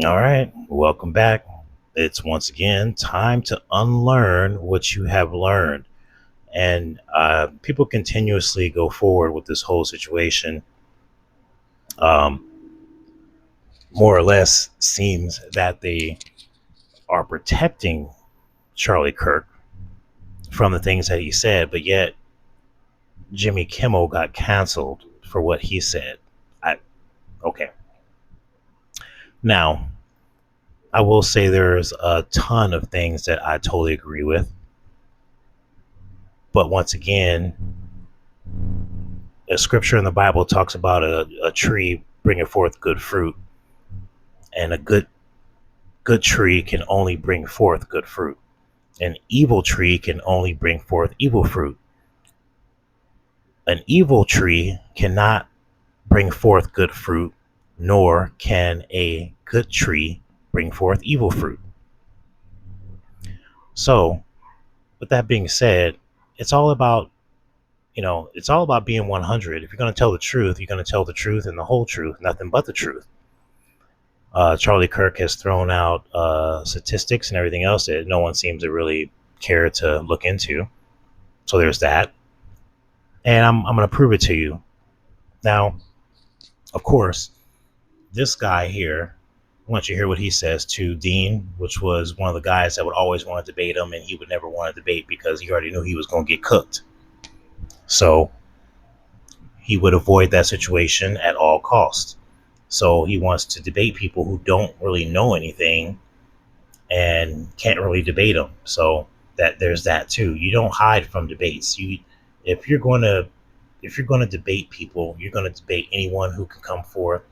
All right, welcome back. It's once again time to unlearn what you have learned. And people continuously go forward with this whole situation. Um, More or less seems that they are protecting Charlie Kirk from the things that he said, but yet Jimmy Kimmel got canceled for what he said. I, okay. Now, I will say there's a ton of things that I totally agree with. But once again, a scripture in the Bible talks about a tree bringing forth good fruit, and a good tree can only bring forth good fruit. An evil tree can only bring forth evil fruit. An evil tree cannot bring forth good fruit, nor can a good tree bring forth evil fruit. So, with that being said, it's all about it's all about being 100. If you're going to tell the truth, you're going to tell the truth and the whole truth, nothing but the truth. Charlie Kirk has thrown out statistics and everything else that no one seems to really care to look into. So there's that. And I'm going to prove it to you. Now, of course, this guy here, I want you to hear what he says to Dean, which was one of the guys that would always want to debate him, and he would never want to debate because he already knew he was going to get cooked. So he would avoid that situation at all costs. So he wants to debate people who don't really know anything and can't really debate them. So that there's that too. You don't hide from debates. You if you're going to if you're going to debate people, you're going to debate anyone who can come forth,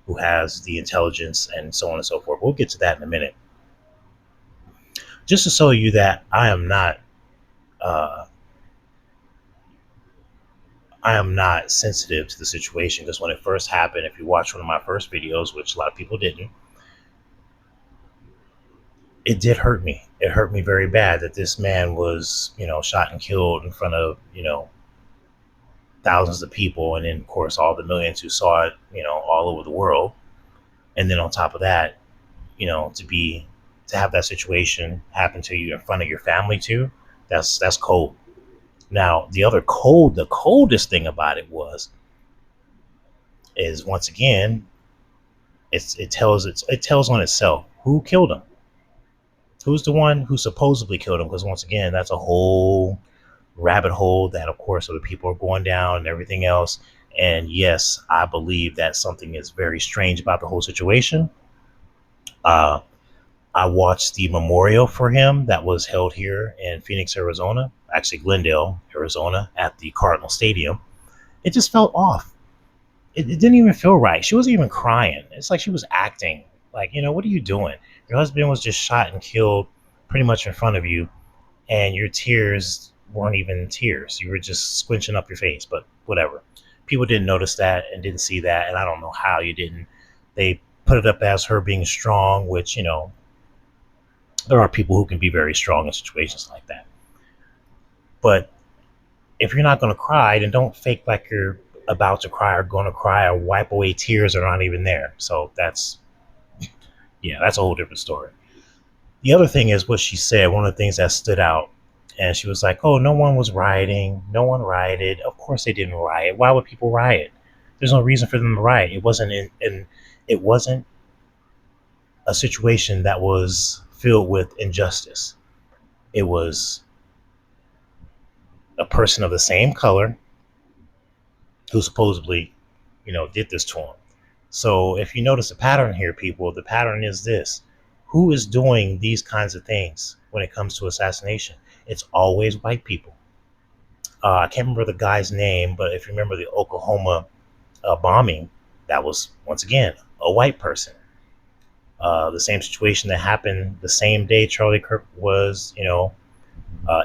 who has the intelligence, and so on and so forth. We'll get to that in a minute. Just to show you that uh, I am not sensitive to the situation, because when it first happened, if you watch one of my first videos, which a lot of people didn't, it did hurt me. It hurt me very bad that this man was, shot and killed in front of, thousands of people, and then of course all the millions who saw it, all over the world. And then on top of that, to have that situation happen to you in front of your family too, that's cold. Now the coldest thing about it is once again, it tells on itself who killed him, who's the one who supposedly killed him, because once again, that's a whole rabbit hole that of course other people are going down and everything else. And yes, I believe that something is very strange about the whole situation. uh, I watched the memorial for him that was held here in Phoenix, Arizona, actually Glendale, Arizona, at the Cardinal Stadium. It just felt off. It didn't even feel right. She wasn't even crying. It's like she was acting. Like, what are you doing? Your husband was just shot and killed pretty much in front of you, and your tears weren't even tears. You were just squinching up your face, but whatever. People didn't notice that and didn't see that, and I don't know how you didn't. They put it up as her being strong, which, there are people who can be very strong in situations like that. But if you're not going to cry, then don't fake like you're about to cry or going to cry, or wipe away tears that are not even there. So that's a whole different story. The other thing is what she said. One of the things that stood out, and she was like, "Oh, no one was rioting. No one rioted. Of course they didn't riot. Why would people riot? There's no reason for them to riot. It wasn't a situation that was filled with injustice. It was a person of the same color who supposedly, did this to him." So if you notice a pattern here, people, the pattern is this: who is doing these kinds of things when it comes to assassination? It's always white people. I can't remember the guy's name, but if you remember the Oklahoma bombing, that was once again a white person. The same situation that happened the same day Charlie Kirk was,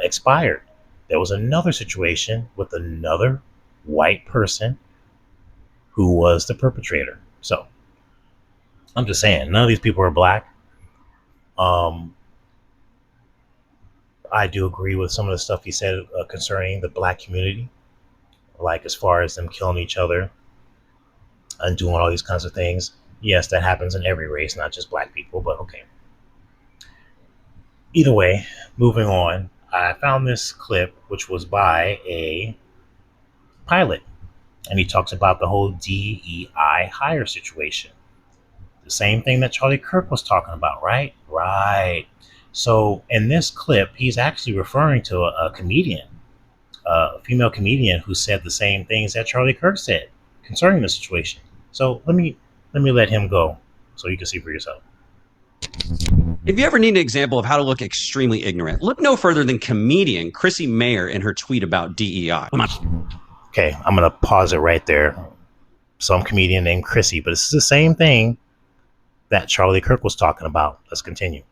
expired. There was another situation with another white person who was the perpetrator. So I'm just saying, none of these people are black. Um, I do agree with some of the stuff he said concerning the black community, like as far as them killing each other and doing all these kinds of things. Yes, that happens in every race, not just black people, but okay. Either way, moving on, I found this clip which was by a pilot, and he talks about the whole DEI hire situation. The same thing that Charlie Kirk was talking about, right? Right. So in this clip, he's actually referring to a comedian, a female comedian who said the same things that Charlie Kirk said concerning the situation. So let me let him go so you can see for yourself. If you ever need an example of how to look extremely ignorant, look no further than comedian Chrissy Mayer in her tweet about DEI. Okay, I'm gonna pause it right there. Some comedian named Chrissy, but it's the same thing that Charlie Kirk was talking about. Let's continue.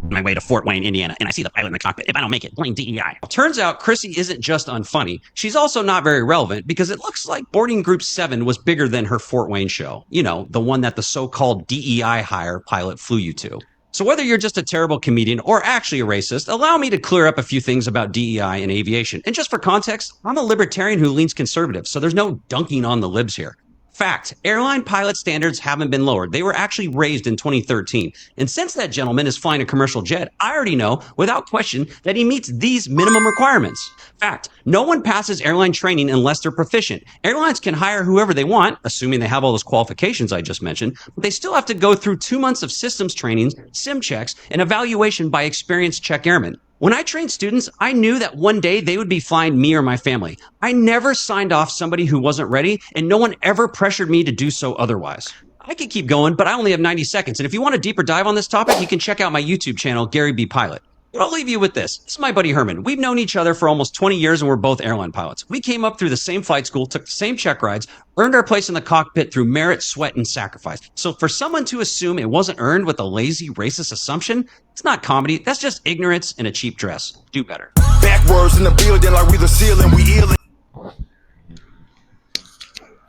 My way to Fort Wayne, Indiana, and I see the pilot in the cockpit. If I don't make it, blame DEI. Turns out Chrissy isn't just unfunny. She's also not very relevant because it looks like Boarding Group 7 was bigger than her Fort Wayne show. You know, the one that the so-called DEI hire pilot flew you to. So whether you're just a terrible comedian or actually a racist, allow me to clear up a few things about DEI and aviation. And just for context, I'm a libertarian who leans conservative, so there's no dunking on the libs here. Fact, airline pilot standards haven't been lowered. They were actually raised in 2013. And since that gentleman is flying a commercial jet, I already know without question that he meets these minimum requirements. Fact, no one passes airline training unless they're proficient. Airlines can hire whoever they want, assuming they have all those qualifications I just mentioned, but they still have to go through 2 months of systems trainings, sim checks, and evaluation by experienced check airmen. When I trained students, I knew that one day they would be flying me or my family. I never signed off somebody who wasn't ready, and no one ever pressured me to do so otherwise. I could keep going, but I only have 90 seconds. And if you want a deeper dive on this topic, you can check out my YouTube channel, Gary B. Pilot. But I'll leave you with this. This is my buddy Herman. We've known each other for almost 20 years and we're both airline pilots. We came up through the same flight school, took the same check rides, earned our place in the cockpit through merit, sweat, and sacrifice. So for someone to assume it wasn't earned with a lazy, racist assumption, it's not comedy. That's just ignorance and a cheap dress. Do better. Backwards in the building like we the ceiling, we ill.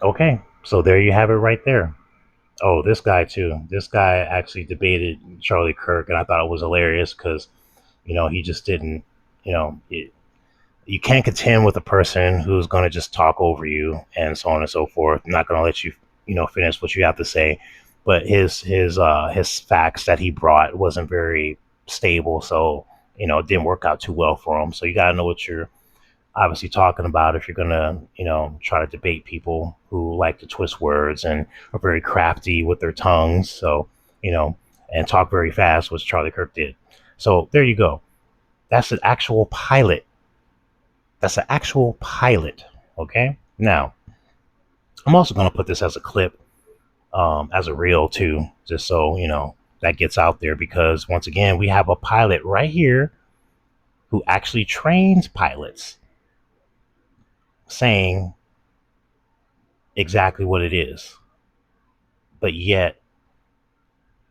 Okay, so there you have it right there. Oh, this guy too. This guy actually debated Charlie Kirk, and I thought it was hilarious because he just didn't. You can't contend with a person who's going to just talk over you and so on and so forth. I'm not going to let you finish what you have to say. But his facts that he brought wasn't very stable, so it didn't work out too well for him. So you got to know what you're obviously talking about if you're gonna try to debate people who like to twist words and are very crafty with their tongues. So and talk very fast, which Charlie Kirk did. So there you go. That's an actual pilot. That's an actual pilot. Okay. Now I'm also gonna put this as a clip, as a reel too, just so that gets out there, because once again we have a pilot right here who actually trains pilots saying exactly what it is. But yet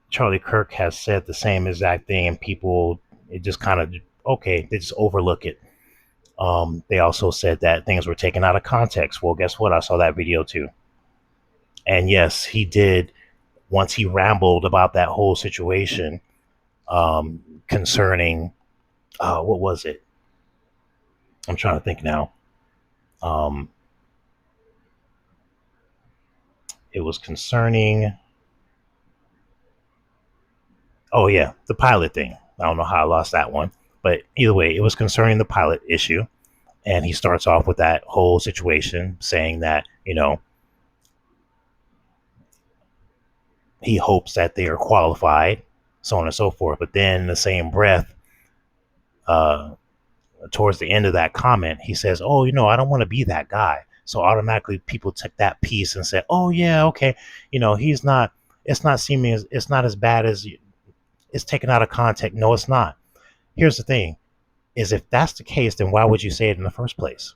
Charlie Kirk has said the same exact thing, and people, it just kind of, okay, they just overlook it. They also said that things were taken out of context. Well, guess what? I saw that video too. And yes, he did, once he rambled about that whole situation, concerning, what was it? I'm trying to think now. It was concerning, oh yeah, the pilot thing. I don't know how I lost that one, but either way, it was concerning the pilot issue. And he starts off with that whole situation saying that, he hopes that they are qualified, so on and so forth. But then in the same breath, uh, towards the end of that comment, he says, oh, I don't want to be that guy. So automatically people took that piece and said, oh yeah, okay. He's not, it's not as bad as it's taken out of context. No, it's not. Here's the thing is, if that's the case, then why would you say it in the first place?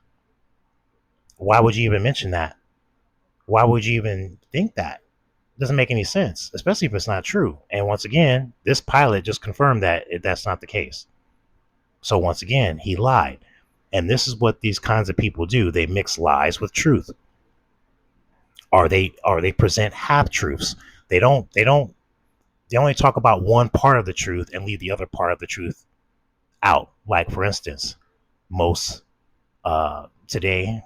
Why would you even mention that? Why would you even think that? It doesn't make any sense, especially if it's not true. And once again, this pilot just confirmed that that's not the case. So once again, he lied. And this is what these kinds of people do. They mix lies with truth. Or they present half truths. They only talk about one part of the truth and leave the other part of the truth out. Like, for instance, most today,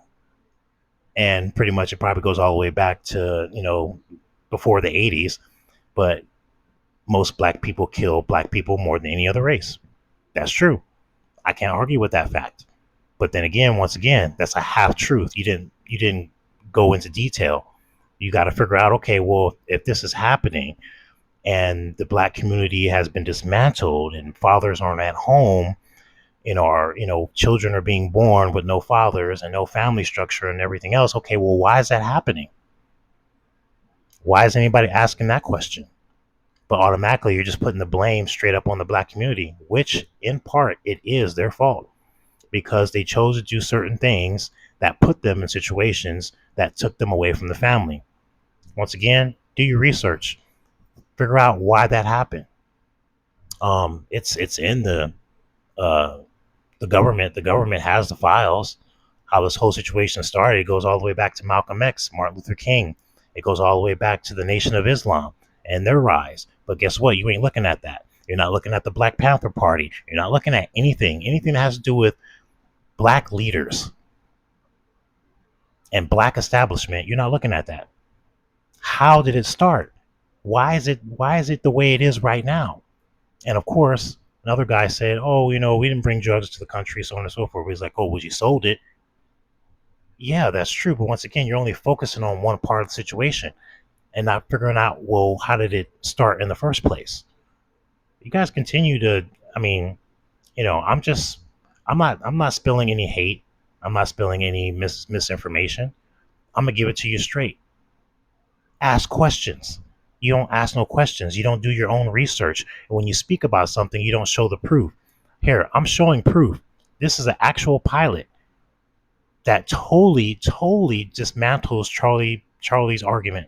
and pretty much it probably goes all the way back to before the 80s, but most black people kill black people more than any other race. That's true. I can't argue with that fact. But then again, once again, that's a half truth. You didn't go into detail. You got to figure out, okay, well, if this is happening and the black community has been dismantled and fathers aren't at home, children are being born with no fathers and no family structure and everything else. Okay, well, why is that happening? Why is anybody asking that question? But automatically you're just putting the blame straight up on the black community, which in part it is their fault because they chose to do certain things that put them in situations that took them away from the family. Once again, do your research, figure out why that happened. It's in uh, the government. The government has the files. How this whole situation started, it goes all the way back to Malcolm X, Martin Luther King. It goes all the way back to the Nation of Islam and their rise. But guess what? You ain't looking at that. You're not looking at the Black Panther Party. You're not looking at anything that has to do with black leaders and black establishment. You're not looking at that. How did it start? Why is it the way it is right now? And of course, another guy said, "Oh, we didn't bring drugs to the country, so on and so forth." He's like, "Oh, well, you sold it." Yeah, that's true. But once again, you're only focusing on one part of the situation and not figuring out, well, how did it start in the first place? You guys continue to, I mean, I'm not spilling any hate. I'm not spilling any misinformation. I'm gonna give it to you straight. Ask questions. You don't ask no questions. You don't do your own research. And when you speak about something, you don't show the proof. Here, I'm showing proof. This is an actual pilot that totally dismantles Charlie's argument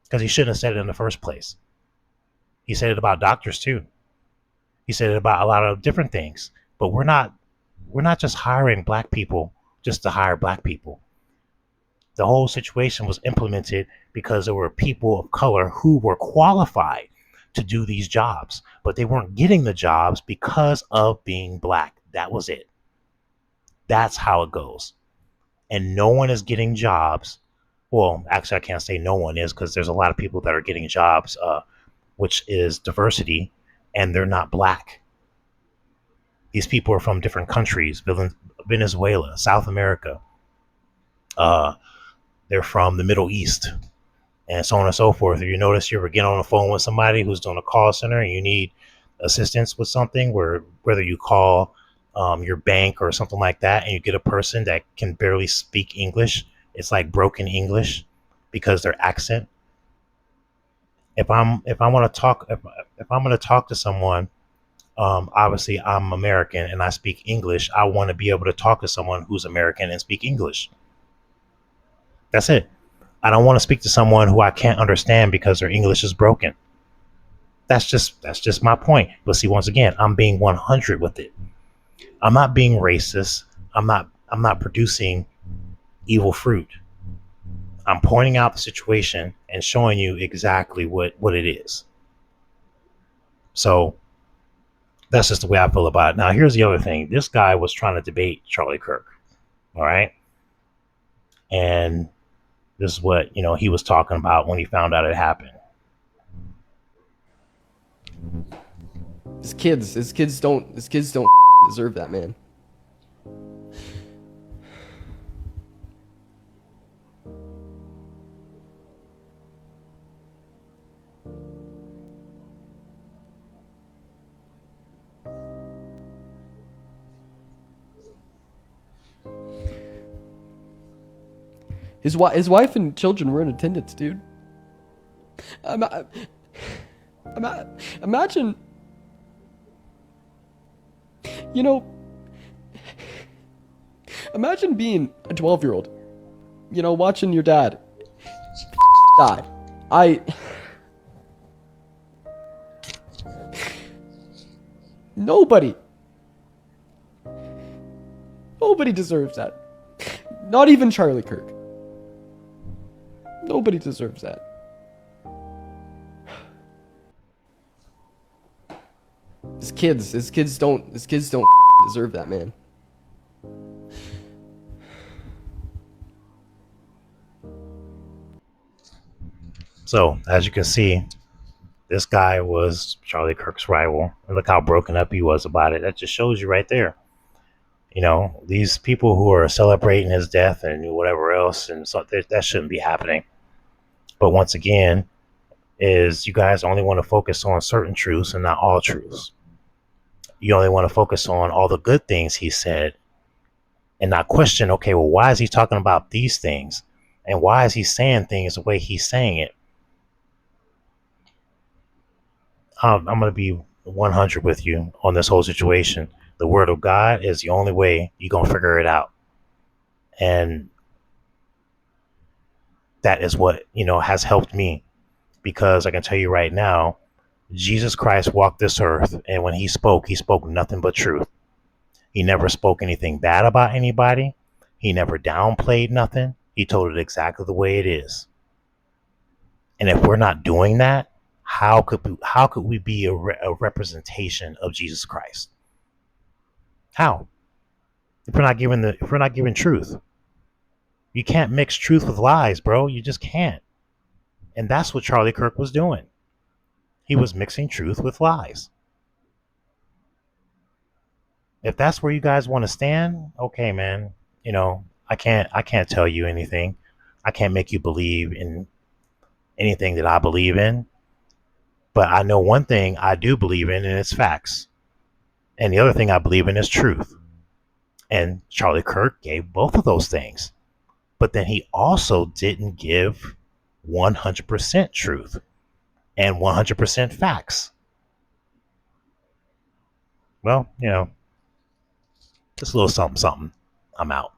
because he shouldn't have said it in the first place. He said it about doctors too. He said it about a lot of different things. But we're not just hiring black people just to hire black people. The whole situation was implemented because there were people of color who were qualified to do these jobs, but they weren't getting the jobs because of being black. That was it. That's how it goes. And no one is getting jobs. Well, actually, I can't say no one is because there's a lot of people that are getting jobs, which is diversity, and they're not black. These people are from different countries: Venezuela, South America. Uh, they're from the Middle East, and so on and so forth. If you notice, you ever get on the phone with somebody who's doing a call center and you need assistance with something, whether you call your bank or something like that, and you get a person that can barely speak English, it's like broken English because their accent. If I want to talk if I'm going to talk to someone, obviously I'm American and I speak English. I want to be able to talk to someone who's American and speak English. That's it. I don't want to speak to someone who I can't understand because their English is broken. That's just my point. But see, once again, I'm being 100 with it. I'm not being racist. I'm not producing evil fruit. I'm pointing out the situation and showing you exactly what it is. So that's just the way I feel about it. Now, here's the other thing. This guy was trying to debate Charlie Kirk. All right. And this is what, he was talking about when he found out it happened. His kids don't deserve that, man. His wife and children were in attendance, dude. Ima- Imagine, you know, imagine being a 12-year-old, watching your dad die. Nobody deserves that. Not even Charlie Kirk. Nobody deserves that. His kids don't deserve that, man. So as you can see, This guy was Charlie Kirk's rival. And look how broken up he was about it. That just shows you right there. You know, these people who are celebrating his death and whatever else, and so that shouldn't be happening. But once again, is you guys only want to focus on certain truths and not all truths. You only want to focus on all the good things he said and not question, okay, well, why is he talking about these things? And why is he saying things the way he's saying it? I'm going to be 100 with you on this whole situation. The word of God is the only way you're going to figure it out. And that is what, has helped me, because I can tell you right now, Jesus Christ walked this earth, and when he spoke nothing but truth. He never spoke anything bad about anybody. He never downplayed nothing. He told it exactly the way it is. And if we're not doing that, how could we be a representation of Jesus Christ? How? If we're not giving truth. You can't mix truth with lies, bro. You just can't. And that's what Charlie Kirk was doing. He was mixing truth with lies. If that's where you guys want to stand, okay, man. I can't tell you anything. I can't make you believe in anything that I believe in. But I know one thing I do believe in, and it's facts. And the other thing I believe in is truth. And Charlie Kirk gave both of those things. But then he also didn't give 100% truth and 100% facts. Well, just a little something, something. I'm out.